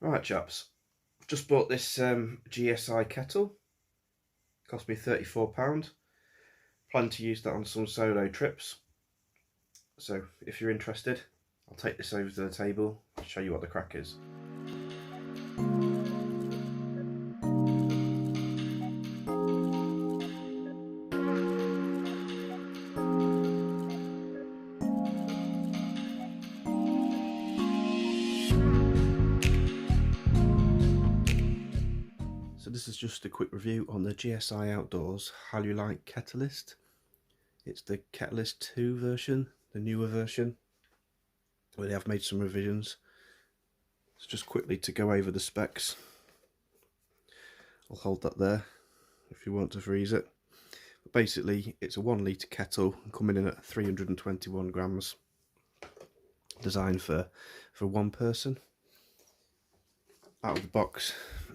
Right chaps, just bought this GSI kettle, cost me £34. Plan to use that on some solo trips, so if you're interested I'll take this over to the table to show you what the crack is. So this is just a quick review on the GSI Outdoors Halulite Ketalist. It's the Ketalist 2 version, the newer version, where they have made some revisions. So just quickly to go over the specs. I'll hold that there if you want to freeze it. But basically it's a 1 litre kettle coming in at 321 grams. Designed for one person. Out of the box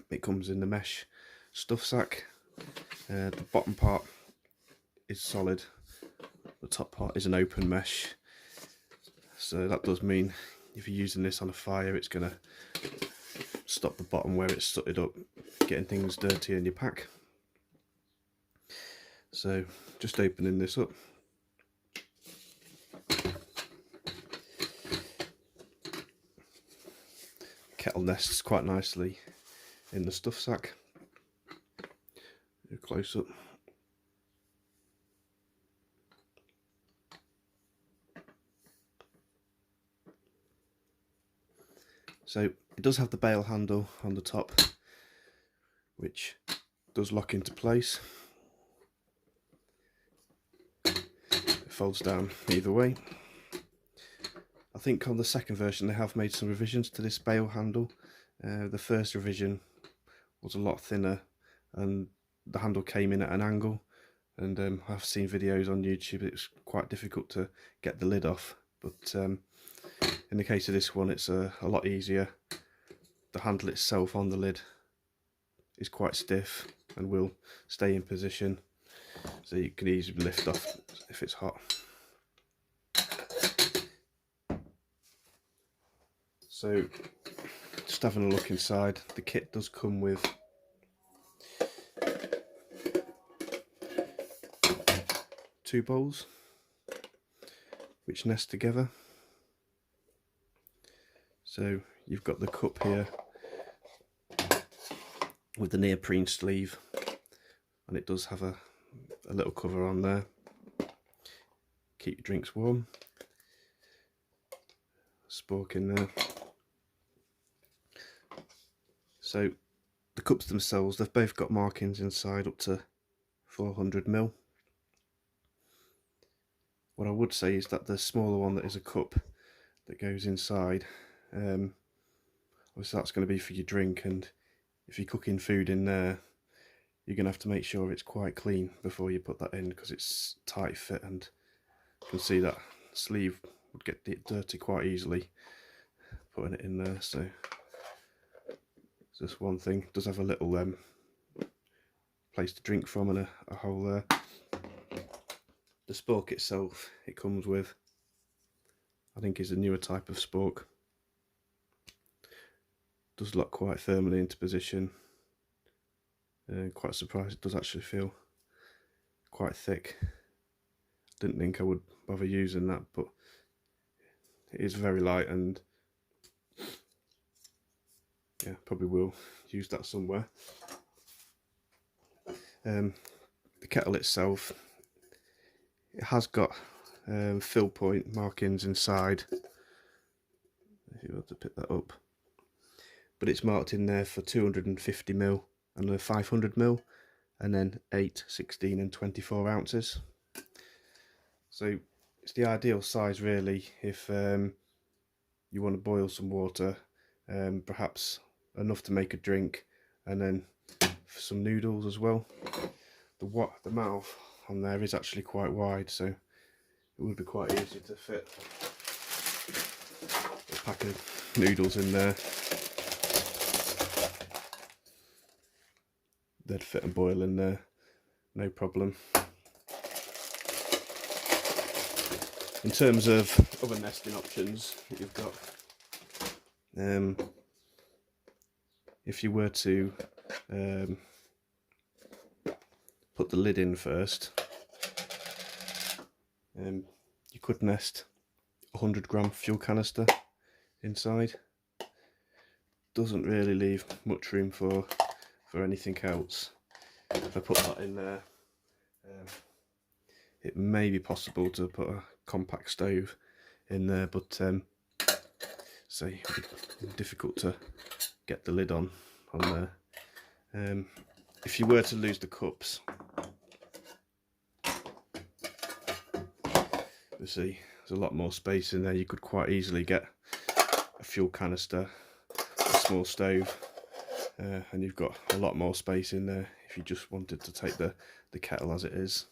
it comes in the mesh stuff sack. The bottom part is solid, the top part is an open mesh, so that does mean if you're using this on a fire it's going to stop the bottom where it's sooted up getting things dirty in your pack. So just opening this up, kettle nests quite nicely in the stuff sack. Close up. So it does have the bail handle on the top, which does lock into place. It folds down either way. I think on the second version they have made some revisions to this bail handle. The first revision was a lot thinner and the handle came in at an angle, and I've seen videos on YouTube it's quite difficult to get the lid off, but in the case of this one it's a lot easier. The handle itself on the lid is quite stiff and will stay in position, so you can easily lift off if it's hot. So just having a look inside, the kit does come with two bowls which nest together. So you've got the cup here with the neoprene sleeve, and it does have a little cover on there, keep your drinks warm. Spork in there. So the cups themselves, they've both got markings inside up to 400ml. What I would say is that the smaller one that is a cup that goes inside, obviously that's going to be for your drink, and if you're cooking food in there you're going to have to make sure it's quite clean before you put that in, because it's tight fit and you can see that sleeve would get dirty quite easily putting it in there. So just one thing, it does have a little place to drink from and a hole there. The spork itself it comes with, I think, is a newer type of spork. Does lock quite firmly into position. Quite surprised it does actually feel quite thick. Didn't think I would bother using that, but it is very light, and yeah, probably will use that somewhere. The kettle itself, it has got fill point markings inside, if you want to pick that up, but it's marked in there for 250ml and a 500ml, and then 8, 16 and 24 ounces. So it's the ideal size really if you want to boil some water, perhaps enough to make a drink, and then for some noodles as well. The mouth on there is actually quite wide, so it would be quite easy to fit a pack of noodles in there. They'd fit and boil in there, no problem. In terms of other nesting options that you've got, if you were to put the lid in first, you could nest a 100-gram fuel canister inside. Doesn't really leave much room for anything else. If I put that in there, it may be possible to put a compact stove in there, but say it'd be difficult to get the lid on there. If you were to lose the cups, you see there's a lot more space in there. You could quite easily get a fuel canister, a small stove, and you've got a lot more space in there if you just wanted to take the kettle as it is.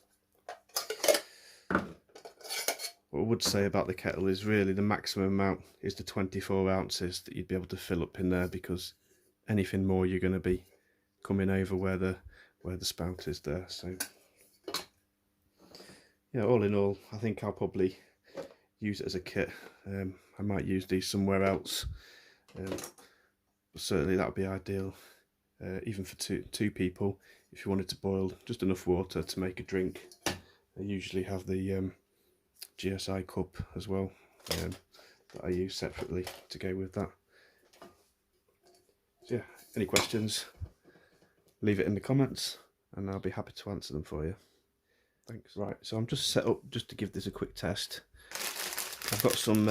What I would say about the kettle is really the maximum amount is the 24 ounces that you'd be able to fill up in there, because anything more you're going to be coming over where the spout is there. So yeah, all in all, I think I'll probably use it as a kit. I might use these somewhere else, but certainly that would be ideal, even for two people. If you wanted to boil just enough water to make a drink, I usually have the GSI cup as well, that I use separately to go with that. So yeah, any questions, leave it in the comments and I'll be happy to answer them for you. Thanks. Right, so I'm just set up just to give this a quick test. I've got some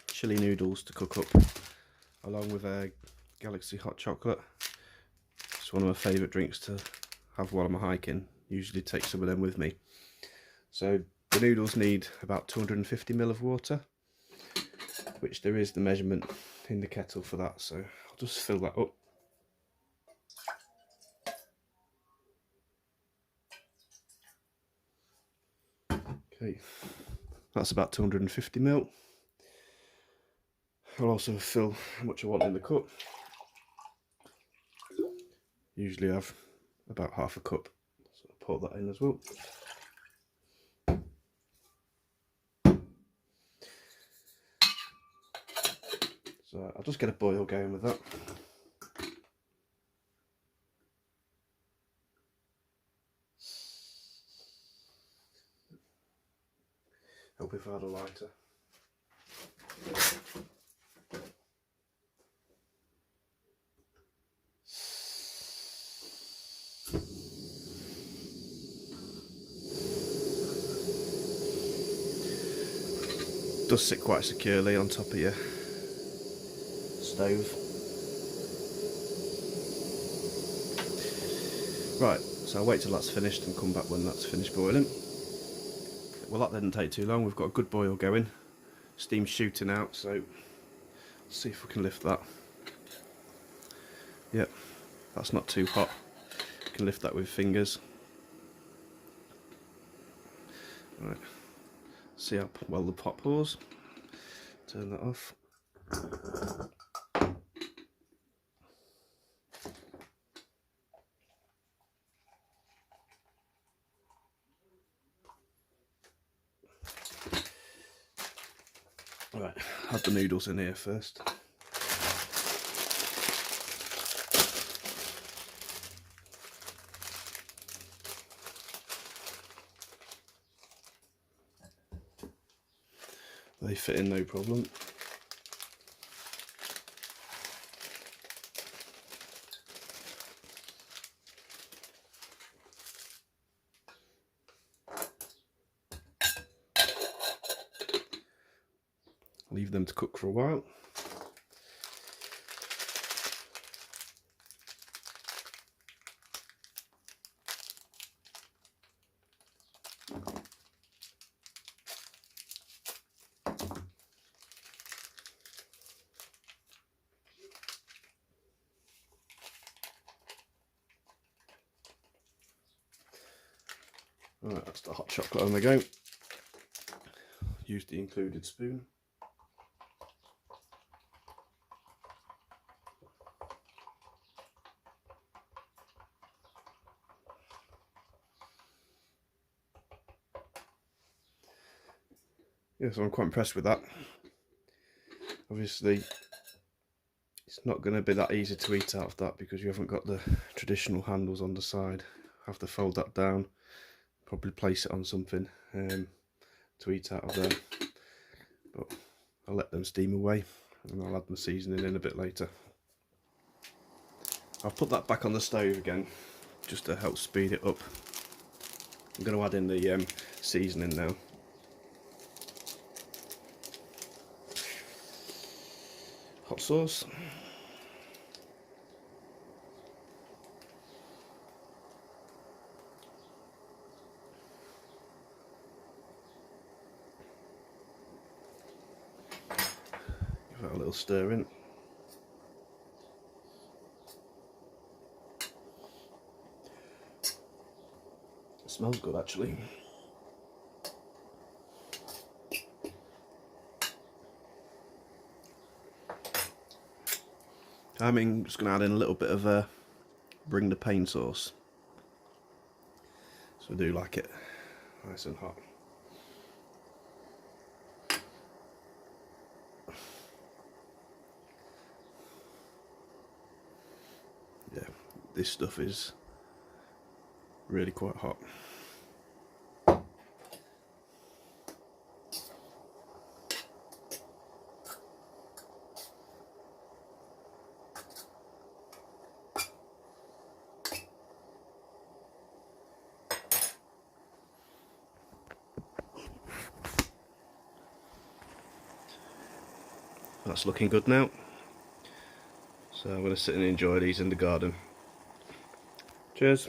chili noodles to cook up, along with a Galaxy hot chocolate. It's one of my favourite drinks to have while I'm hiking. Usually take some of them with me. So the noodles need about 250 ml of water, which there is the measurement in the kettle for that, so I'll just fill that up. Okay, that's about 250 ml. I'll also fill how much I want in the cup. Usually have about half a cup, so I'll pour that in as well. So I'll just get a boil going with that. Hope if I had a lighter. Does sit quite securely on top of your stove. Right, so I'll wait till that's finished and come back when that's finished boiling. Well, that didn't take too long. We've got a good boil going, steam shooting out, so let's see if we can lift that. Yep, that's not too hot. You can lift that with fingers. Right, see how well the pot pours. Turn that off. Right, add the noodles in here first. They fit in no problem. Leave them to cook for a while. Alright, that's the hot chocolate on the go. Use the included spoon. Yeah, so I'm quite impressed with that. Obviously, it's not going to be that easy to eat out of that because you haven't got the traditional handles on the side. Have to fold that down, probably place it on something to eat out of there. But I'll let them steam away and I'll add my seasoning in a bit later. I'll put that back on the stove again just to help speed it up. I'm going to add in the seasoning now. Hot sauce. Give that a little stir in. It smells good actually. I'm just going to add in a little bit of bring the pain sauce. So I do like it nice and hot. Yeah, this stuff is really quite hot. That's looking good now. So I'm going to sit and enjoy these in the garden. Cheers.